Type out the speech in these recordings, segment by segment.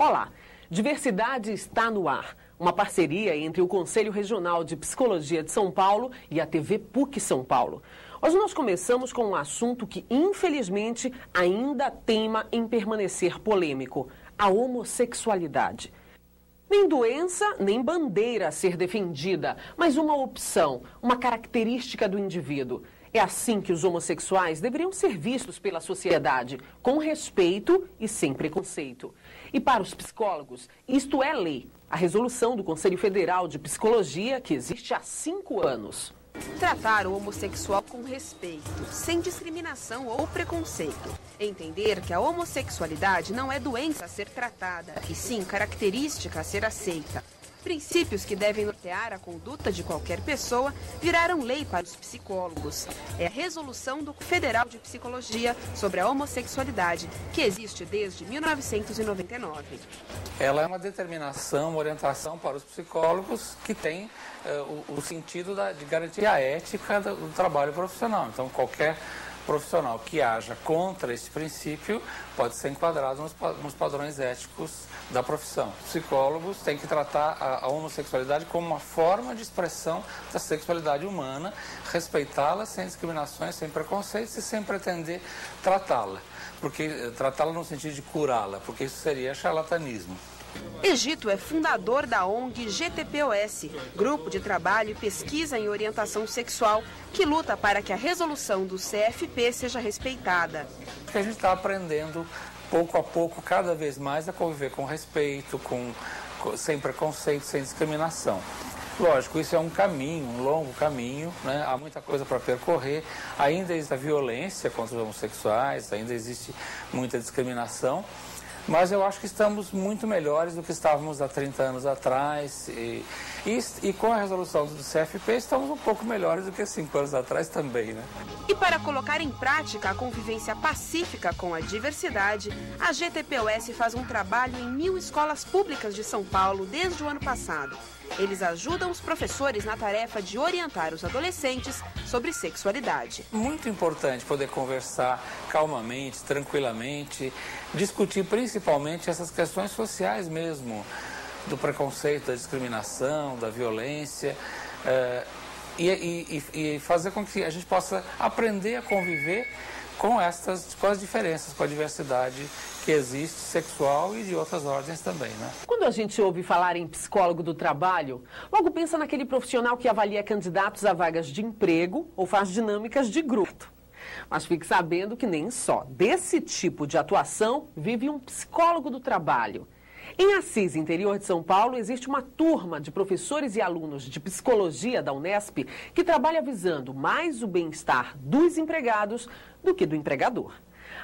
Olá, Diversidade está no ar. Uma parceria entre o Conselho Regional de Psicologia de São Paulo e a TV PUC São Paulo. Hoje nós começamos com um assunto que, infelizmente, ainda teima em permanecer polêmico: a homossexualidade. Nem doença, nem bandeira a ser defendida, mas uma opção, uma característica do indivíduo. É assim que os homossexuais deveriam ser vistos pela sociedade, com respeito e sem preconceito. E para os psicólogos, isto é lei. A resolução do Conselho Federal de Psicologia, que existe há 5 anos. Tratar o homossexual com respeito, sem discriminação ou preconceito. Entender que a homossexualidade não é doença a ser tratada, e sim característica a ser aceita. Princípios que devem nortear a conduta de qualquer pessoa viraram lei para os psicólogos. É a resolução do Federal de Psicologia sobre a homossexualidade, que existe desde 1999. Ela é uma determinação, uma orientação para os psicólogos que tem o sentido de garantir a ética do trabalho profissional. Então, qualquer profissional que haja contra esse princípio pode ser enquadrado nos padrões éticos da profissão. Psicólogos têm que tratar a homossexualidade como uma forma de expressão da sexualidade humana, respeitá-la sem discriminações, sem preconceitos e sem pretender tratá-la. Tratá-la no sentido de curá-la, porque isso seria charlatanismo. Egito é fundador da ONG GTPOS, Grupo de Trabalho e Pesquisa em Orientação Sexual, que luta para que a resolução do CFP seja respeitada. A gente está aprendendo, pouco a pouco, cada vez mais, a conviver com respeito, sem preconceito, sem discriminação. Lógico, isso é um caminho, um longo caminho, né? Há muita coisa para percorrer, ainda existe a violência contra os homossexuais, ainda existe muita discriminação. Mas eu acho que estamos muito melhores do que estávamos há 30 anos atrás e com a resolução do CFP estamos um pouco melhores do que 5 anos atrás também, né? E para colocar em prática a convivência pacífica com a diversidade, a GTPOS faz um trabalho em 1000 escolas públicas de São Paulo desde o ano passado. Eles ajudam os professores na tarefa de orientar os adolescentes sobre sexualidade. Muito importante poder conversar calmamente, tranquilamente, discutir principalmente essas questões sociais mesmo, do preconceito, da discriminação, da violência, e fazer com que a gente possa aprender a conviver com as diferenças, com a diversidade que existe, sexual e de outras ordens também, né? Quando a gente ouve falar em psicólogo do trabalho, logo pensa naquele profissional que avalia candidatos a vagas de emprego ou faz dinâmicas de grupo. Mas fique sabendo que nem só desse tipo de atuação vive um psicólogo do trabalho. Em Assis, interior de São Paulo, existe uma turma de professores e alunos de psicologia da Unesp que trabalha visando mais o bem-estar dos empregados do que do empregador.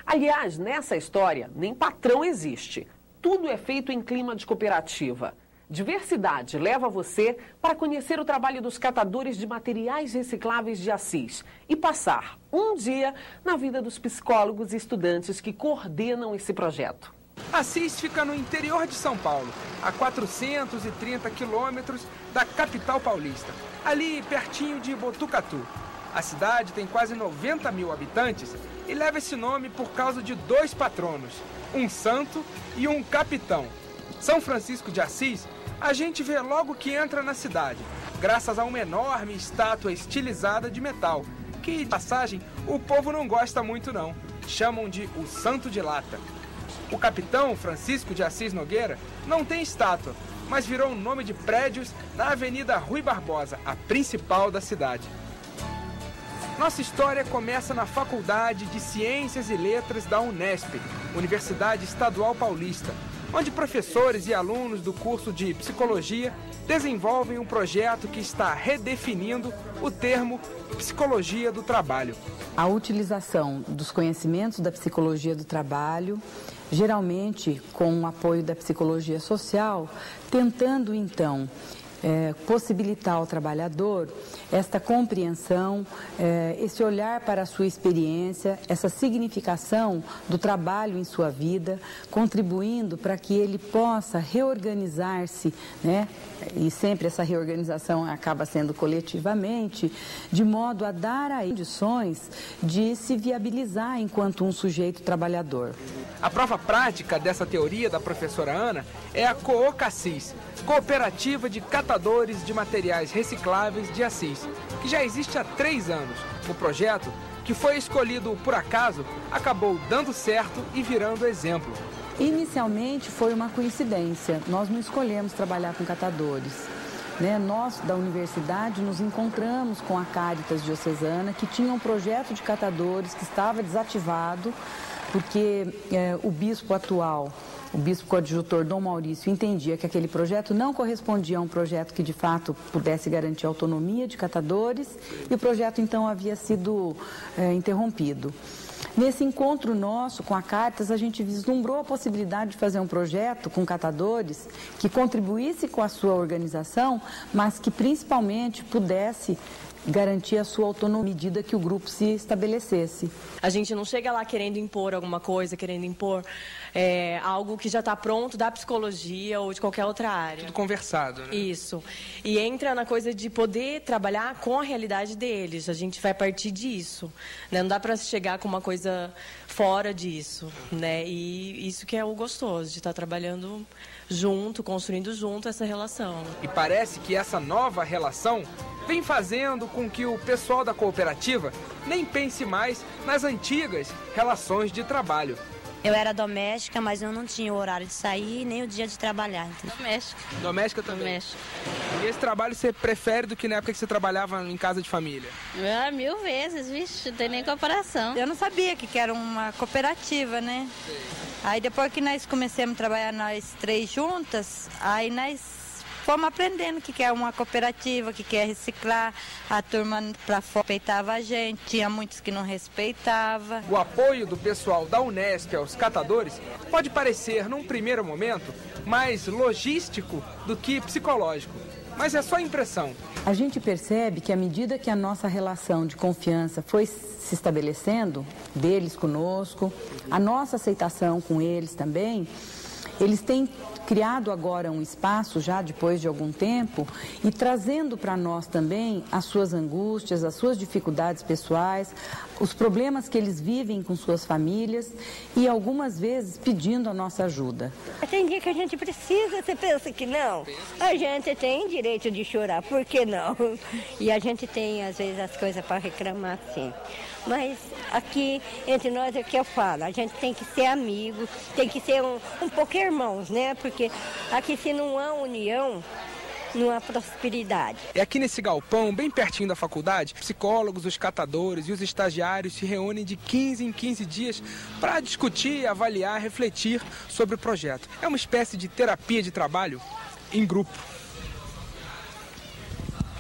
Aliás, nessa história, nem patrão existe. Tudo é feito em clima de cooperativa. Diversidade leva você para conhecer o trabalho dos catadores de materiais recicláveis de Assis e passar um dia na vida dos psicólogos e estudantes que coordenam esse projeto. Assis fica no interior de São Paulo, a 430 quilômetros da capital paulista, ali pertinho de Botucatu. A cidade tem quase 90 mil habitantes e leva esse nome por causa de 2 patronos, um santo e um capitão. São Francisco de Assis, a gente vê logo que entra na cidade, graças a uma enorme estátua estilizada de metal, que, de passagem, o povo não gosta muito não. Chamam de o Santo de Lata. O capitão Francisco de Assis Nogueira não tem estátua, mas virou um nome de prédios na Avenida Rui Barbosa, a principal da cidade. Nossa história começa na Faculdade de Ciências e Letras da Unesp, Universidade Estadual Paulista, onde professores e alunos do curso de Psicologia desenvolvem um projeto que está redefinindo o termo Psicologia do Trabalho. A utilização dos conhecimentos da psicologia do trabalho, geralmente com o apoio da psicologia social, tentando então possibilitar ao trabalhador esta compreensão, esse olhar para a sua experiência, essa significação do trabalho em sua vida, contribuindo para que ele possa reorganizar-se, né? E sempre essa reorganização acaba sendo coletivamente, de modo a dar a ele condições de se viabilizar enquanto um sujeito trabalhador. A prova prática dessa teoria da professora Ana é a COOCASSIS, Cooperativa de Catadores de Materiais Recicláveis de Assis, que já existe há 3 anos. O projeto, que foi escolhido por acaso, acabou dando certo e virando exemplo. Inicialmente foi uma coincidência, nós não escolhemos trabalhar com catadores. Nós, da universidade, nos encontramos com a Cáritas Diocesana, que tinha um projeto de catadores que estava desativado, porque o bispo atual, o bispo coadjutor Dom Maurício, entendia que aquele projeto não correspondia a um projeto que de fato pudesse garantir a autonomia de catadores, e o projeto então havia sido interrompido. Nesse encontro nosso com a Cáritas, a gente vislumbrou a possibilidade de fazer um projeto com catadores que contribuísse com a sua organização, mas que principalmente pudesse garantir a sua autonomia à medida que o grupo se estabelecesse. A gente não chega lá querendo impor alguma coisa, querendo impor algo que já está pronto da psicologia ou de qualquer outra área. Tudo conversado, né? Isso. E entra na coisa de poder trabalhar com a realidade deles. A gente vai partir disso, né? Não dá para chegar com uma coisa fora disso, né? E isso que é o gostoso, de estar trabalhando junto, construindo junto essa relação. E parece que essa nova relação vem fazendo com que o pessoal da cooperativa nem pense mais nas antigas relações de trabalho. Eu era doméstica, mas eu não tinha o horário de sair nem o dia de trabalhar. Então... Doméstica. Doméstica também? Doméstica. E esse trabalho você prefere do que na época que você trabalhava em casa de família? 1000 vezes, vixe, não tem nem comparação. Eu não sabia que era uma cooperativa, né? Sim. Aí depois que nós começamos a trabalhar nós 3 juntas, aí nós fomos aprendendo o que é uma cooperativa, o que é reciclar. A turma para fora respeitava a gente, tinha muitos que não respeitavam. O apoio do pessoal da Unesp aos catadores pode parecer, num primeiro momento, mais logístico do que psicológico. Mas é só impressão. A gente percebe que à medida que a nossa relação de confiança foi se estabelecendo, deles conosco, a nossa aceitação com eles também, eles têm criado agora um espaço, já depois de algum tempo, e trazendo para nós também as suas angústias, as suas dificuldades pessoais, os problemas que eles vivem com suas famílias e algumas vezes pedindo a nossa ajuda. Tem dia que a gente precisa, você pensa que não? A gente tem direito de chorar, por que não? E a gente tem, às vezes, as coisas para reclamar, sim. Mas aqui, entre nós, é o que eu falo, a gente tem que ser amigo, tem que ser um pouco irmãos, né? Porque aqui, se não há união, não há prosperidade. É aqui nesse galpão, bem pertinho da faculdade, psicólogos, os catadores e os estagiários se reúnem de 15 em 15 dias para discutir, avaliar, refletir sobre o projeto. É uma espécie de terapia de trabalho em grupo.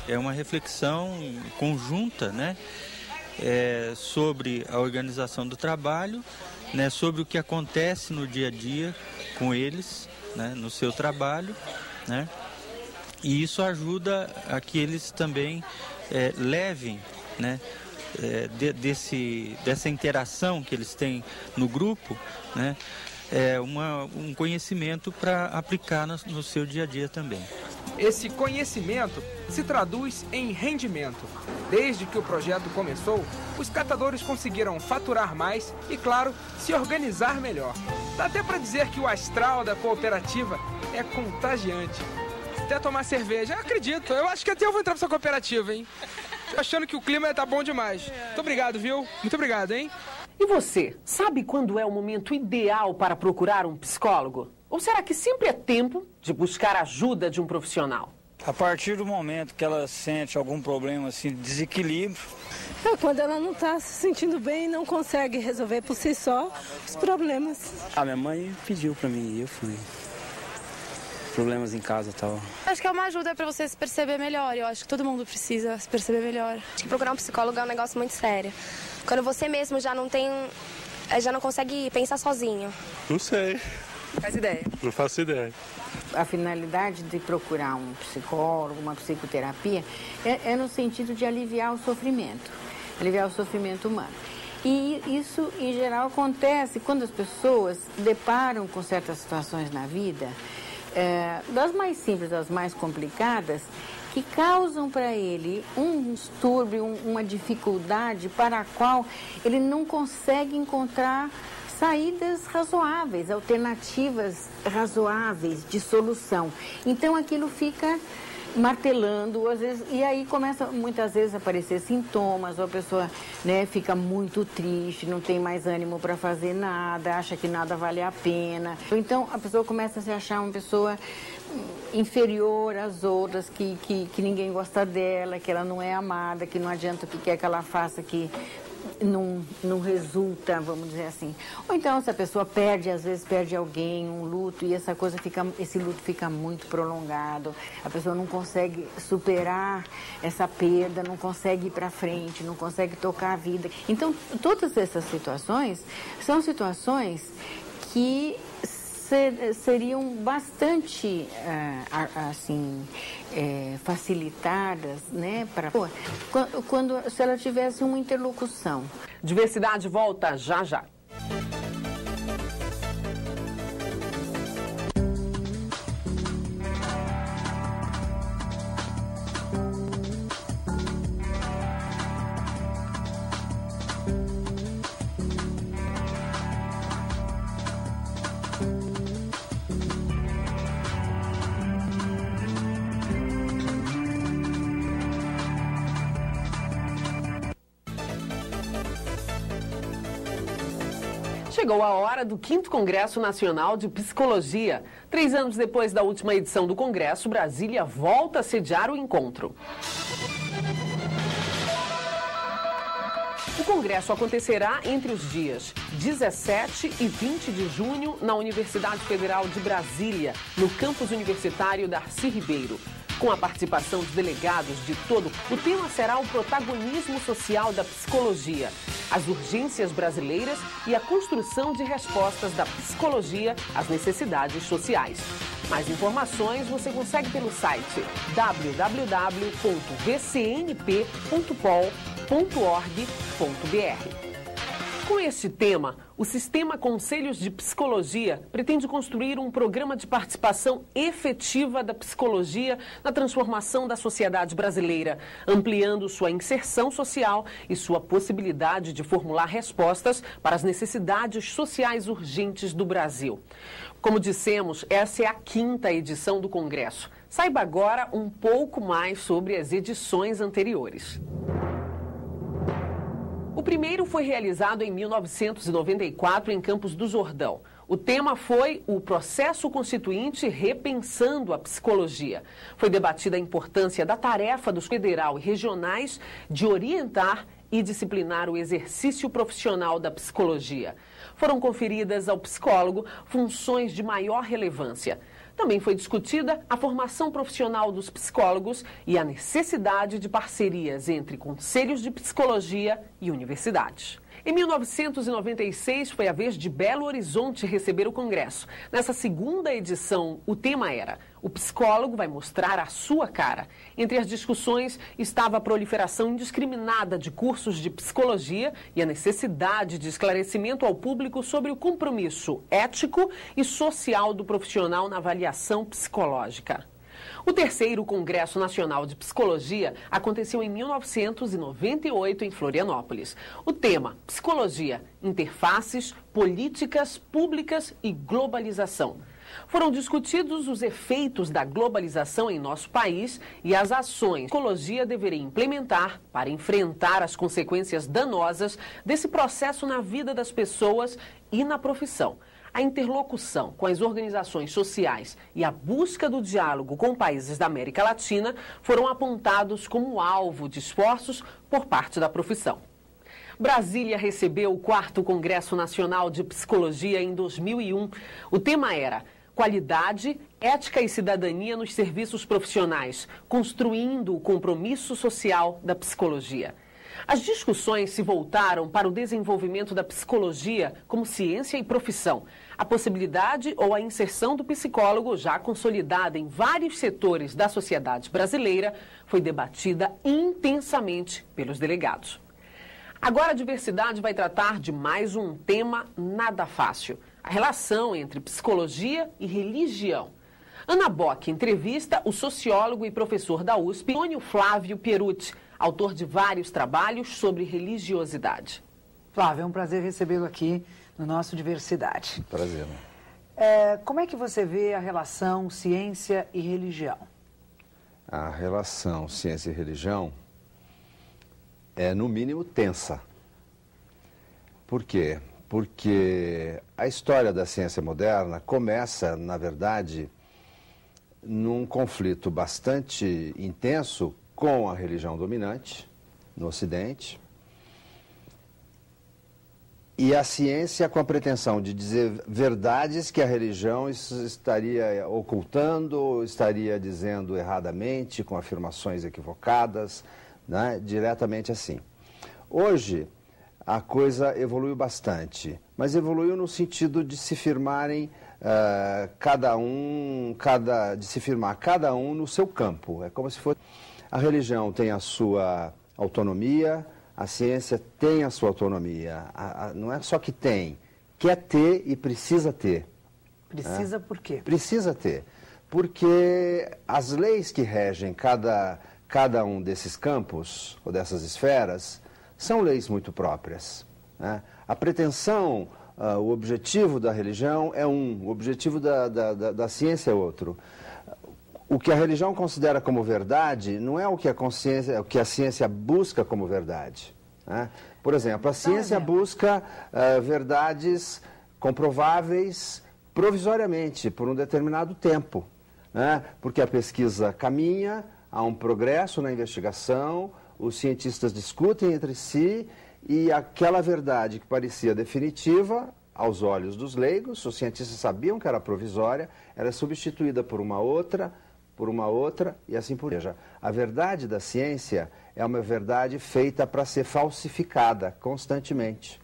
É uma reflexão conjunta, né? Sobre a organização do trabalho, né, sobre o que acontece no dia a dia com eles, né, no seu trabalho, né, e isso ajuda a que eles também levem, né, dessa interação que eles têm no grupo, né, um conhecimento para aplicar no seu dia a dia também. Esse conhecimento se traduz em rendimento. Desde que o projeto começou, os catadores conseguiram faturar mais e, claro, se organizar melhor. Dá até para dizer que o astral da cooperativa é contagiante. Até tomar cerveja, eu acredito. Eu acho que até eu vou entrar pra essa cooperativa, hein? Tô achando que o clima tá bom demais. Muito obrigado, viu? Muito obrigado, hein? E você, sabe quando é o momento ideal para procurar um psicólogo? Ou será que sempre é tempo de buscar ajuda de um profissional? A partir do momento que ela sente algum problema, assim, de desequilíbrio... Quando ela não está se sentindo bem e não consegue resolver por si só os problemas. Minha mãe pediu para mim e eu fui. Problemas em casa e tal. Acho que é uma ajuda para você se perceber melhor. Eu acho que todo mundo precisa se perceber melhor. Acho que procurar um psicólogo é um negócio muito sério. Quando você mesmo já não consegue pensar sozinho. Não sei. Faz ideia? Não faço ideia. A finalidade de procurar um psicólogo, uma psicoterapia, é no sentido de aliviar o sofrimento humano. E isso, em geral, acontece quando as pessoas deparam com certas situações na vida, das mais simples às mais complicadas, que causam para ele um distúrbio, uma dificuldade para a qual ele não consegue encontrar saídas razoáveis, alternativas razoáveis de solução. Então aquilo fica martelando, às vezes, e aí começa muitas vezes a aparecer sintomas, ou a pessoa, né, fica muito triste, não tem mais ânimo para fazer nada, acha que nada vale a pena. Então a pessoa começa a se achar uma pessoa inferior às outras, que ninguém gosta dela, que ela não é amada, que não adianta o que quer que ela faça, que não resulta, vamos dizer assim. Ou então, se a pessoa perde, às vezes perde alguém, um luto, e esse luto fica muito prolongado, a pessoa não consegue superar essa perda, não consegue ir para frente, não consegue tocar a vida. Então, todas essas situações são situações que seriam bastante facilitadas, né, se ela tivesse uma interlocução. Diversidade volta já já. Chegou a hora do 5º Congresso Nacional de Psicologia. 3 anos depois da última edição do Congresso, Brasília volta a sediar o encontro. O Congresso acontecerá entre os dias 17 e 20 de junho na Universidade Federal de Brasília, no campus universitário Darcy Ribeiro. Com a participação de delegados de todo, o tema será o protagonismo social da psicologia, as urgências brasileiras e a construção de respostas da psicologia às necessidades sociais. Mais informações você consegue pelo site www.vcnp.pol.org.br. Com este tema, o Sistema Conselhos de Psicologia pretende construir um programa de participação efetiva da psicologia na transformação da sociedade brasileira, ampliando sua inserção social e sua possibilidade de formular respostas para as necessidades sociais urgentes do Brasil. Como dissemos, essa é a 5ª edição do Congresso. Saiba agora um pouco mais sobre as edições anteriores. O primeiro foi realizado em 1994 em Campos do Jordão. O tema foi o processo constituinte repensando a psicologia. Foi debatida a importância da tarefa dos federal e regionais de orientar e disciplinar o exercício profissional da psicologia. Foram conferidas ao psicólogo funções de maior relevância. Também foi discutida a formação profissional dos psicólogos e a necessidade de parcerias entre conselhos de psicologia e universidades. Em 1996, foi a vez de Belo Horizonte receber o Congresso. Nessa 2ª edição, o tema era: o psicólogo vai mostrar a sua cara. Entre as discussões estava a proliferação indiscriminada de cursos de psicologia e a necessidade de esclarecimento ao público sobre o compromisso ético e social do profissional na avaliação psicológica. O 3º Congresso Nacional de Psicologia aconteceu em 1998 em Florianópolis. O tema: Psicologia, Interfaces, Políticas Públicas e Globalização. Foram discutidos os efeitos da globalização em nosso país e as ações que a psicologia deveria implementar para enfrentar as consequências danosas desse processo na vida das pessoas e na profissão. A interlocução com as organizações sociais e a busca do diálogo com países da América Latina foram apontados como alvo de esforços por parte da profissão. Brasília recebeu o 4º Congresso Nacional de Psicologia em 2001. O tema era Qualidade, Ética e Cidadania nos Serviços Profissionais, construindo o compromisso social da psicologia. As discussões se voltaram para o desenvolvimento da psicologia como ciência e profissão, a possibilidade ou a inserção do psicólogo, já consolidada em vários setores da sociedade brasileira, foi debatida intensamente pelos delegados. Agora a diversidade vai tratar de mais um tema nada fácil: a relação entre psicologia e religião. Ana Bock entrevista o sociólogo e professor da USP, Antônio Flávio Pierucci, autor de vários trabalhos sobre religiosidade. Flávio, é um prazer recebê-lo aqui no nosso Diversidade. Prazer. Como é que você vê a relação ciência e religião? A relação ciência e religião é, no mínimo, tensa. Por quê? Porque a história da ciência moderna começa, na verdade, num conflito bastante intenso com a religião dominante no Ocidente, e a ciência com a pretensão de dizer verdades que a religião estaria ocultando, estaria dizendo erradamente, com afirmações equivocadas, né? Diretamente assim. Hoje, a coisa evoluiu bastante, mas evoluiu no sentido de se firmarem cada um no seu campo. É como se fosse... A religião tem a sua autonomia, a ciência tem a sua autonomia. Não é só que tem, quer ter e precisa ter. Precisa por quê? Precisa ter. Porque as leis que regem cada um desses campos, ou dessas esferas, são leis muito próprias. Né? A pretensão, o objetivo da religião é um, o objetivo da ciência é outro. O que a religião considera como verdade não é o que a ciência busca como verdade. Né? Por exemplo, a ciência busca verdades comprováveis provisoriamente, por um determinado tempo. Né? Porque a pesquisa caminha, há um progresso na investigação, os cientistas discutem entre si e aquela verdade que parecia definitiva, aos olhos dos leigos, os cientistas sabiam que era provisória, era substituída por uma outra, e assim por diante. A verdade da ciência é uma verdade feita para ser falsificada constantemente.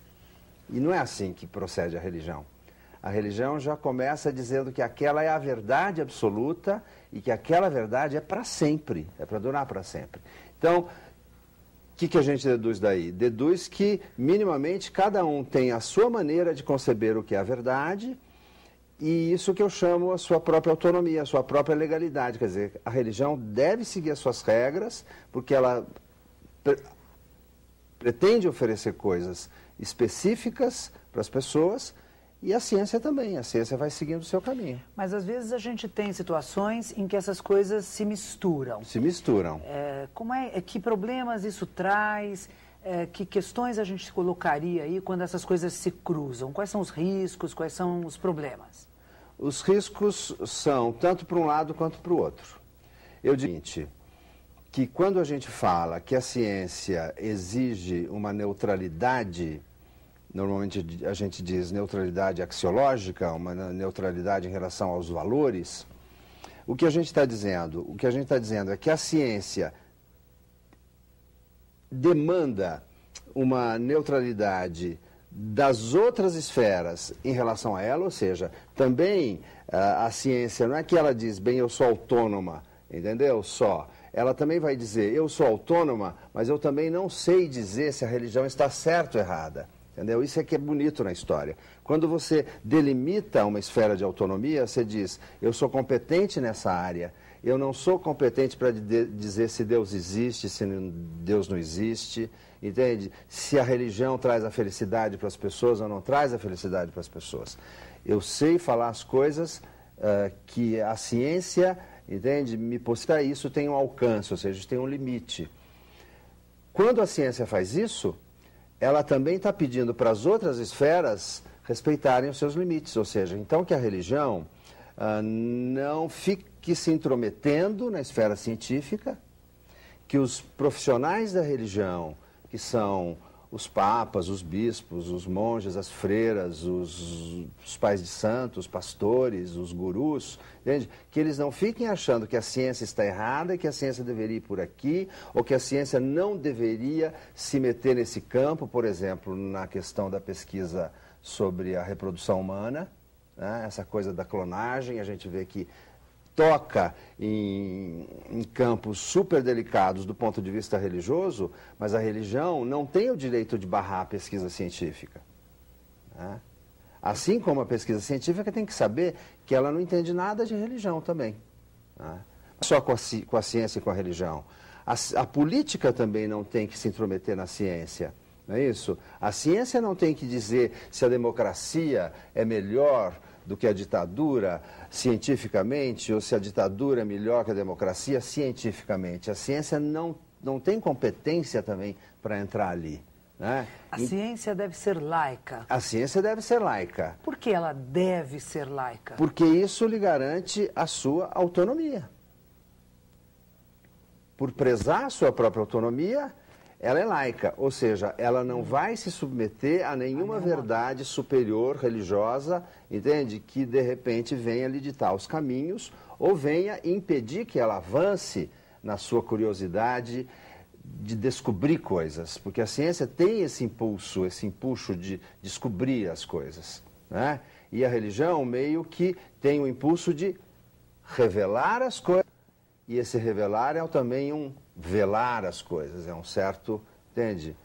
E não é assim que procede a religião. A religião já começa dizendo que aquela é a verdade absoluta e que aquela verdade é para sempre, é para durar para sempre. Então, o que a gente deduz daí? Deduz que, minimamente, cada um tem a sua maneira de conceber o que é a verdade, e isso que eu chamo a sua própria autonomia, a sua própria legalidade. Quer dizer, a religião deve seguir as suas regras, porque ela pretende oferecer coisas específicas para as pessoas, e a ciência também. A ciência vai seguindo o seu caminho. Mas, às vezes, a gente tem situações em que essas coisas se misturam. Se misturam. Que problemas isso traz? Que questões a gente colocaria aí quando essas coisas se cruzam? Quais são os riscos? Quais são os problemas? Os riscos são tanto para um lado quanto para o outro. Eu digo que quando a gente fala que a ciência exige uma neutralidade, normalmente a gente diz neutralidade axiológica, uma neutralidade em relação aos valores, o que a gente está dizendo? O que a gente está dizendo é que a ciência demanda uma neutralidade das outras esferas em relação a ela, ou seja, também a ciência não é que ela diz, bem, eu sou autônoma, entendeu? Só. Ela também vai dizer, eu sou autônoma, mas eu também não sei dizer se a religião está certa ou errada. Entendeu? Isso é que é bonito na história. Quando você delimita uma esfera de autonomia, você diz, eu sou competente nessa área, eu não sou competente para dizer se Deus existe, se Deus não existe, entende? Se a religião traz a felicidade para as pessoas ou não traz a felicidade para as pessoas. Eu sei falar as coisas que a ciência, entende, me possibilita, isso tem um alcance, ou seja, tem um limite. Quando a ciência faz isso, ela também está pedindo para as outras esferas respeitarem os seus limites, ou seja, então que a religião não fique se intrometendo na esfera científica, que os profissionais da religião, que são os papas, os bispos, os monges, as freiras, os pais de santos, os pastores, os gurus, entende? Que eles não fiquem achando que a ciência está errada, que a ciência deveria ir por aqui, ou que a ciência não deveria se meter nesse campo, por exemplo, na questão da pesquisa sobre a reprodução humana, né? Essa coisa da clonagem, a gente vê que toca em campos super delicados do ponto de vista religioso, mas a religião não tem o direito de barrar a pesquisa científica. Né? Assim como a pesquisa científica tem que saber que ela não entende nada de religião também. Né? Só com a ciência e com a religião. A política também não tem que se intrometer na ciência. Não é isso? A ciência não tem que dizer se a democracia é melhor do que a ditadura cientificamente, ou se a ditadura é melhor que a democracia cientificamente. A ciência não tem competência também para entrar ali. Né? A ciência deve ser laica. A ciência deve ser laica. Por que ela deve ser laica? Porque isso lhe garante a sua autonomia. Por prezar a sua própria autonomia, ela é laica, ou seja, ela não vai se submeter a nenhuma verdade superior religiosa, entende? Que de repente venha lhe ditar os caminhos ou venha impedir que ela avance na sua curiosidade de descobrir coisas, porque a ciência tem esse impulso de descobrir as coisas, né? E a religião meio que tem o impulso de revelar as coisas, e esse revelar é também um velar as coisas, é um certo, entende?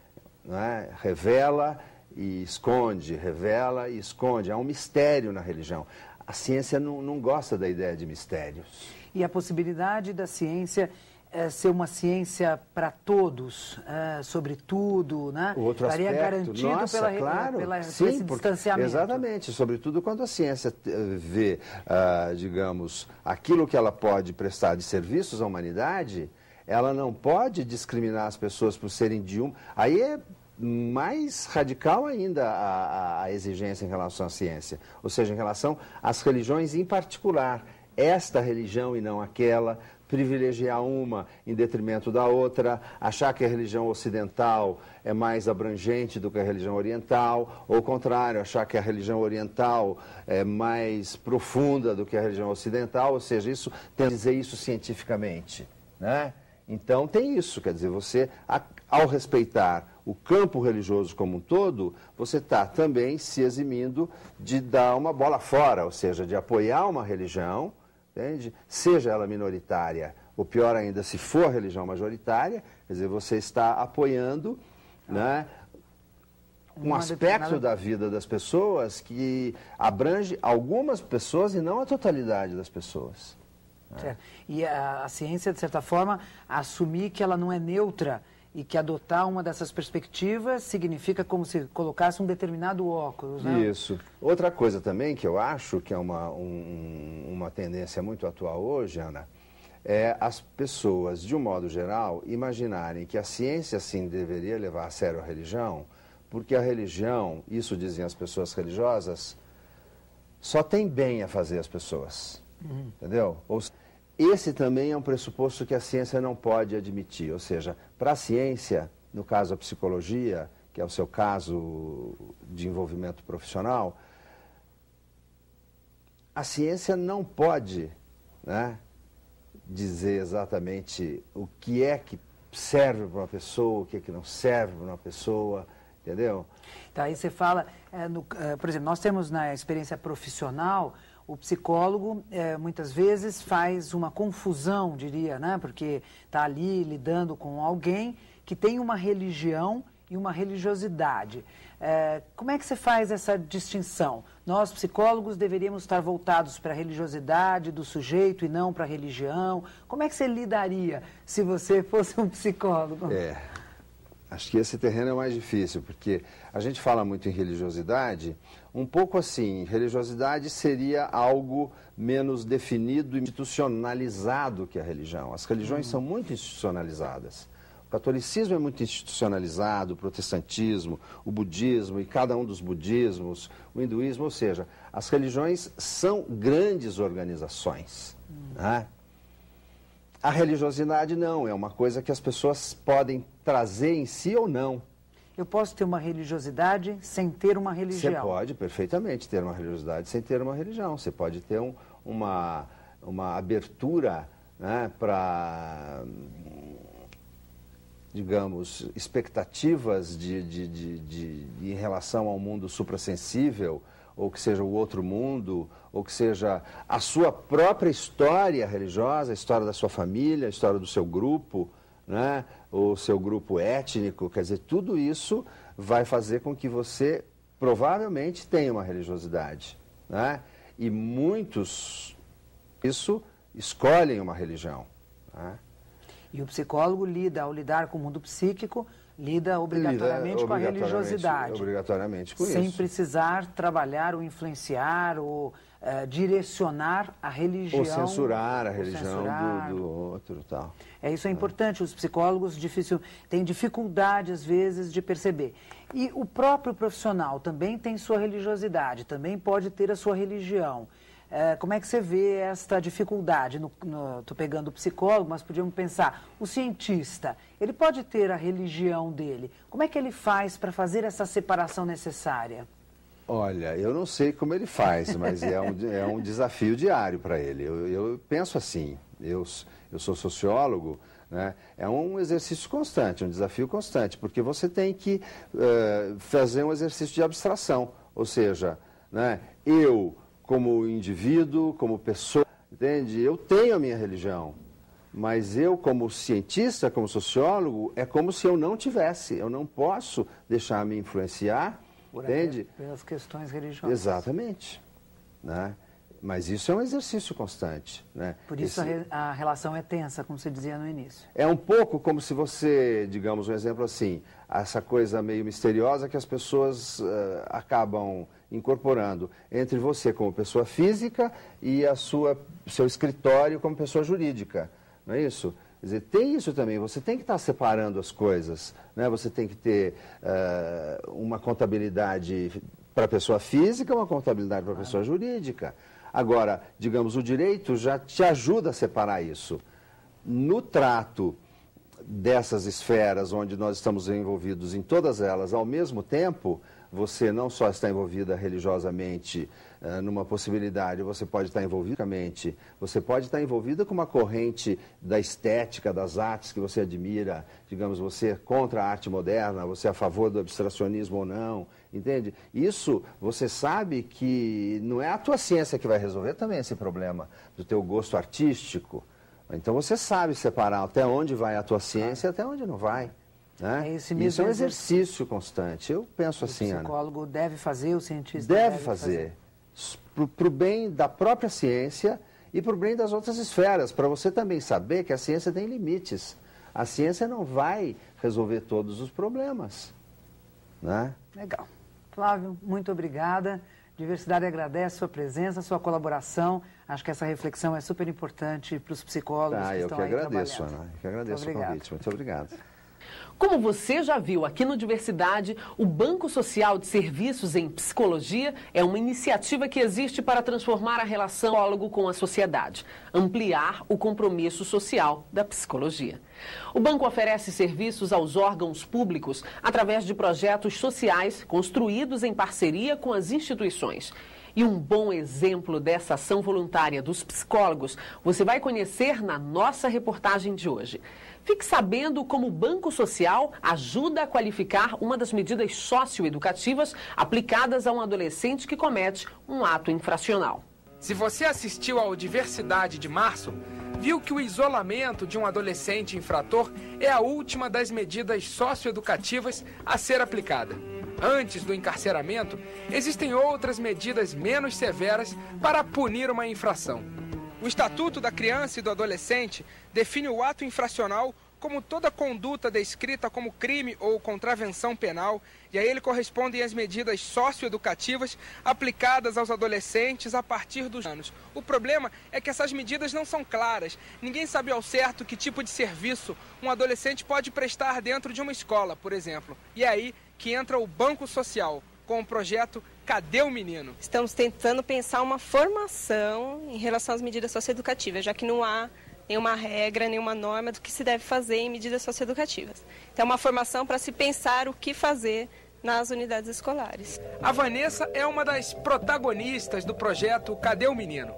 Né? Revela e esconde, revela e esconde, há um mistério na religião. A ciência não gosta da ideia de mistérios. E a possibilidade da ciência ser uma ciência para todos, sobre tudo, né? O outro estaria aspecto, garantido nossa, claro, sim, por esse distanciamento. Exatamente, sobretudo quando a ciência vê, digamos, aquilo que ela pode prestar de serviços à humanidade, ela não pode discriminar as pessoas por serem de um... Aí é mais radical ainda a exigência em relação à ciência, ou seja, em relação às religiões em particular. Esta religião e não aquela, privilegiar uma em detrimento da outra, achar que a religião ocidental é mais abrangente do que a religião oriental, ou ao contrário, achar que a religião oriental é mais profunda do que a religião ocidental, ou seja, isso tem que dizer isso cientificamente, né? Então tem isso, quer dizer, você, ao respeitar o campo religioso como um todo, você está também se eximindo de dar uma bola fora, ou seja, de apoiar uma religião, entende? Seja ela minoritária, ou pior ainda, se for religião majoritária, quer dizer, você está apoiando, né, um aspecto da vida das pessoas que abrange algumas pessoas e não a totalidade das pessoas. Certo. E a ciência, de certa forma, assumir que ela não é neutra e que adotar uma dessas perspectivas significa como se colocasse um determinado óculos, né? Isso. Outra coisa também que eu acho que é uma tendência muito atual hoje, Ana, é as pessoas, de um modo geral, imaginarem que a ciência, sim, deveria levar a sério a religião, porque a religião, isso dizem as pessoas religiosas, só tem bem a fazer as pessoas. Entendeu? Esse também é um pressuposto que a ciência não pode admitir, ou seja, para a ciência, no caso a psicologia, que é o seu caso de envolvimento profissional, a ciência não pode, né, dizer exatamente o que é que serve para uma pessoa, o que é que não serve para uma pessoa, entendeu? Tá, aí você fala, por exemplo, nós temos na experiência profissional, o psicólogo muitas vezes faz uma confusão, diria, né? Porque está ali lidando com alguém que tem uma religião e uma religiosidade. Como é que você faz essa distinção? Nós, psicólogos, deveríamos estar voltados para a religiosidade do sujeito e não para a religião. Como é que você lidaria se você fosse um psicólogo? Acho que esse terreno é mais difícil, porque a gente fala muito em religiosidade, um pouco assim, religiosidade seria algo menos definido e institucionalizado que a religião. As religiões são muito institucionalizadas. O catolicismo é muito institucionalizado, o protestantismo, o budismo e cada um dos budismos, o hinduísmo, ou seja, as religiões são grandes organizações, né? A religiosidade não, é uma coisa que as pessoas podem trazer em si ou não. Eu posso ter uma religiosidade sem ter uma religião? Você pode perfeitamente ter uma religiosidade sem ter uma religião. Você pode ter uma abertura, né, para, digamos, expectativas em relação ao mundo suprassensível, ou que seja o outro mundo, ou que seja a sua própria história religiosa, a história da sua família, a história do seu grupo, né, o seu grupo étnico, quer dizer, tudo isso vai fazer com que você provavelmente tenha uma religiosidade, né? E muitos, escolhem uma religião, né? E o psicólogo ao lidar com o mundo psíquico, lida obrigatoriamente com a religiosidade. Obrigatoriamente com isso. Sem precisar trabalhar ou influenciar ou direcionar a religião. Ou censurar a religião do outro, tal. Isso é importante. Os psicólogos têm dificuldade, às vezes, de perceber. E o próprio profissional também tem sua religiosidade, também pode ter a sua religião. Como é que você vê esta dificuldade? Estou pegando o psicólogo, mas podíamos pensar, o cientista, ele pode ter a religião dele. Como é que ele faz para fazer essa separação necessária? Olha, eu não sei como ele faz, mas é um desafio diário para ele. Eu penso assim, eu sou sociólogo, né? É um exercício constante, um desafio constante, porque você tem que fazer um exercício de abstração, ou seja, né, eu, como indivíduo, como pessoa, entende? Eu tenho a minha religião, mas eu, como cientista, como sociólogo, é como se eu não tivesse. Eu não posso deixar me influenciar, entende? Pelas questões religiosas. Exatamente, né? Mas isso é um exercício constante, né? Por isso a relação é tensa, como você dizia no início. É um pouco como se você, digamos, um exemplo assim, essa coisa meio misteriosa que as pessoas acabam incorporando entre você como pessoa física e seu escritório como pessoa jurídica, não é isso? Quer dizer, tem isso também, você tem que estar separando as coisas, né? Você tem que ter uma contabilidade para a pessoa física, uma contabilidade para a pessoa jurídica. Agora, digamos, o direito já te ajuda a separar isso. No trato dessas esferas onde nós estamos envolvidos em todas elas ao mesmo tempo, você não só está envolvida religiosamente numa possibilidade, você pode estar envolvidamente, você pode estar envolvida com uma corrente da estética, das artes que você admira, digamos, você é contra a arte moderna, você é a favor do abstracionismo ou não, entende? Isso, você sabe que não é a tua ciência que vai resolver também esse problema do teu gosto artístico. Então você sabe separar até onde vai a tua ciência e até onde não vai. Né? Isso é um exercício constante. Eu penso assim, Ana. O psicólogo deve fazer, o cientista deve fazer. Para o bem da própria ciência e para o bem das outras esferas, para você também saber que a ciência tem limites. A ciência não vai resolver todos os problemas. Né? Legal. Flávio, muito obrigada. Diversidade agradece a sua presença, a sua colaboração. Acho que essa reflexão é super importante para os psicólogos que estão aí trabalhando. Eu que agradeço, Ana. Eu que agradeço o convite. Muito obrigado. Como você já viu aqui no Diversidade, o Banco Social de Serviços em Psicologia é uma iniciativa que existe para transformar a relação do psicólogo com a sociedade, ampliar o compromisso social da psicologia. O banco oferece serviços aos órgãos públicos através de projetos sociais construídos em parceria com as instituições. E um bom exemplo dessa ação voluntária dos psicólogos você vai conhecer na nossa reportagem de hoje. Fique sabendo como o Banco Social ajuda a qualificar uma das medidas socioeducativas aplicadas a um adolescente que comete um ato infracional. Se você assistiu ao Diversidade de março, viu que o isolamento de um adolescente infrator é a última das medidas socioeducativas a ser aplicada. Antes do encarceramento, existem outras medidas menos severas para punir uma infração. O Estatuto da Criança e do Adolescente define o ato infracional como toda conduta descrita como crime ou contravenção penal, e a ele correspondem as medidas socioeducativas aplicadas aos adolescentes a partir dos anos. O problema é que essas medidas não são claras. Ninguém sabe ao certo que tipo de serviço um adolescente pode prestar dentro de uma escola, por exemplo. E é aí que entra o Banco Social, com o projeto Cadê o Menino? Estamos tentando pensar uma formação em relação às medidas socioeducativas, já que não há nenhuma regra, nenhuma norma do que se deve fazer em medidas socioeducativas. Então, é uma formação para se pensar o que fazer nas unidades escolares. A Vanessa é uma das protagonistas do projeto Cadê o Menino?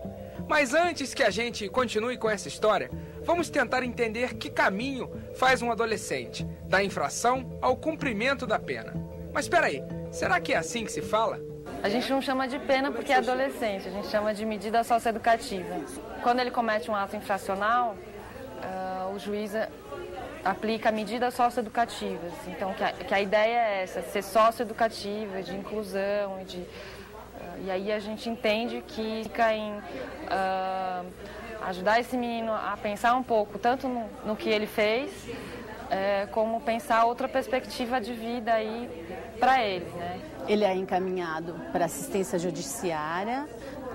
Mas antes que a gente continue com essa história, vamos tentar entender que caminho faz um adolescente, da infração ao cumprimento da pena. Mas espera aí, será que é assim que se fala? A gente não chama de pena porque é adolescente, a gente chama de medida socioeducativa. Quando ele comete um ato infracional, o juiz aplica medidas socioeducativas. Então, que a ideia é essa, ser socioeducativa, de inclusão, e aí a gente entende que fica em ajudar esse menino a pensar um pouco, tanto no que ele fez, como pensar outra perspectiva de vida aí para ele, né? Ele é encaminhado para assistência judiciária,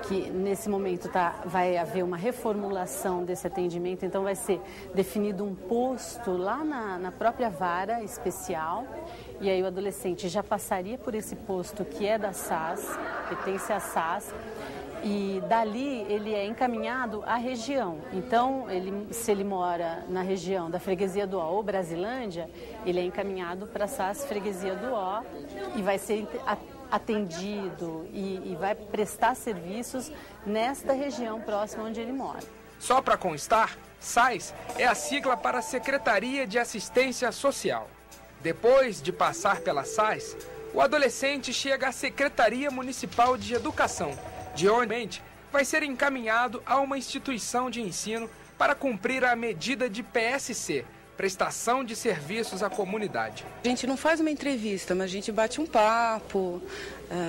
que nesse momento vai haver uma reformulação desse atendimento, então vai ser definido um posto lá na própria vara especial, e aí o adolescente já passaria por esse posto que é da SAS, pertence à SAS, e dali ele é encaminhado à região. Então, se ele mora na região da Freguesia do Ó ou Brasilândia, ele é encaminhado para a SAS Freguesia do Ó e vai ser atendido e vai prestar serviços nesta região próxima onde ele mora. Só para constar, SAS é a sigla para a Secretaria de Assistência Social. Depois de passar pela SAS, o adolescente chega à Secretaria Municipal de Educação, de onde vai ser encaminhado a uma instituição de ensino para cumprir a medida de PSC, prestação de serviços à comunidade. A gente não faz uma entrevista, mas a gente bate um papo,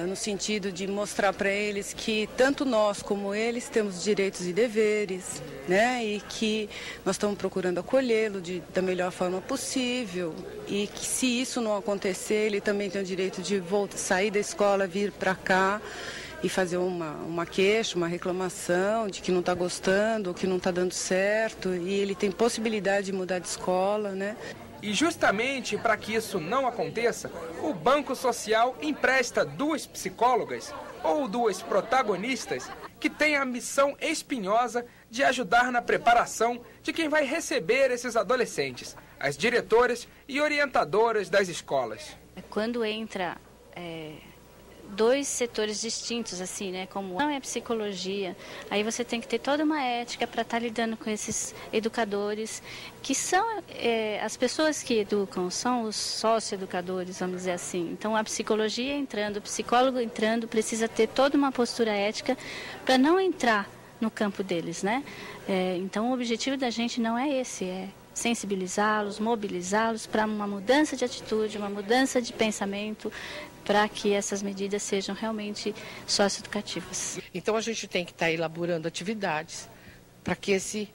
no sentido de mostrar para eles que tanto nós como eles temos direitos e deveres, né? E que nós estamos procurando acolhê-lo da melhor forma possível, e que se isso não acontecer, ele também tem o direito de sair da escola, vir para cá e fazer uma queixa, uma reclamação de que não está gostando, ou que não está dando certo, e ele tem possibilidade de mudar de escola, né? E justamente para que isso não aconteça, o Banco Social empresta 2 psicólogas ou 2 protagonistas que têm a missão espinhosa de ajudar na preparação de quem vai receber esses adolescentes, as diretoras e orientadoras das escolas. Quando entra 2 setores distintos, assim, né? Como não é psicologia, aí você tem que ter toda uma ética para estar lidando com esses educadores, que são as pessoas que educam, são os sócio-educadores, vamos dizer assim. Então, a psicologia entrando, o psicólogo entrando, precisa ter toda uma postura ética para não entrar no campo deles, né? Então, o objetivo da gente não é esse, é sensibilizá-los, mobilizá-los para uma mudança de atitude, uma mudança de pensamento, para que essas medidas sejam realmente socioeducativas. Então a gente tem que estar elaborando atividades para que esse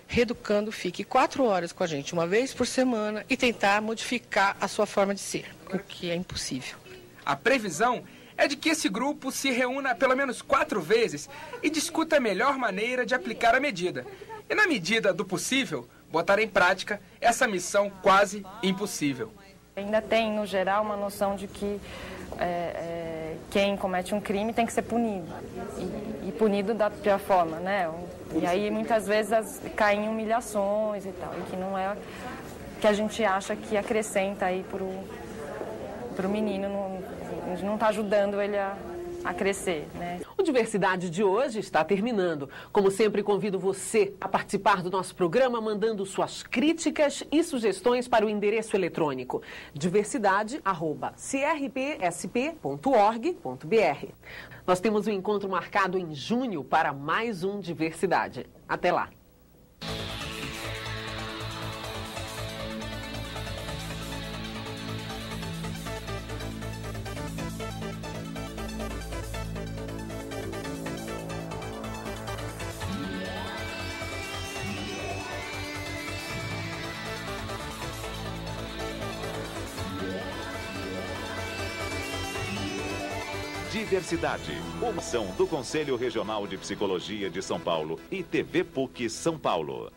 reeducando fique 4 horas com a gente, uma vez por semana, e tentar modificar a sua forma de ser, o que é impossível. A previsão é de que esse grupo se reúna pelo menos 4 vezes e discuta a melhor maneira de aplicar a medida. E na medida do possível, botar em prática essa missão quase impossível. Ainda tem, no geral, uma noção de que quem comete um crime tem que ser punido. E punido da pior forma, né? E aí, muitas vezes, caem em humilhações e tal. E que não é que a gente acha que acrescenta aí pro menino. A gente não está ajudando ele a crescer, né? O Diversidade de hoje está terminando. Como sempre, convido você a participar do nosso programa mandando suas críticas e sugestões para o endereço eletrônico diversidade@crpsp.org.br. Nós temos um encontro marcado em junho para mais um Diversidade. Até lá! Diversidade, uma ação do Conselho Regional de Psicologia de São Paulo e TV PUC São Paulo.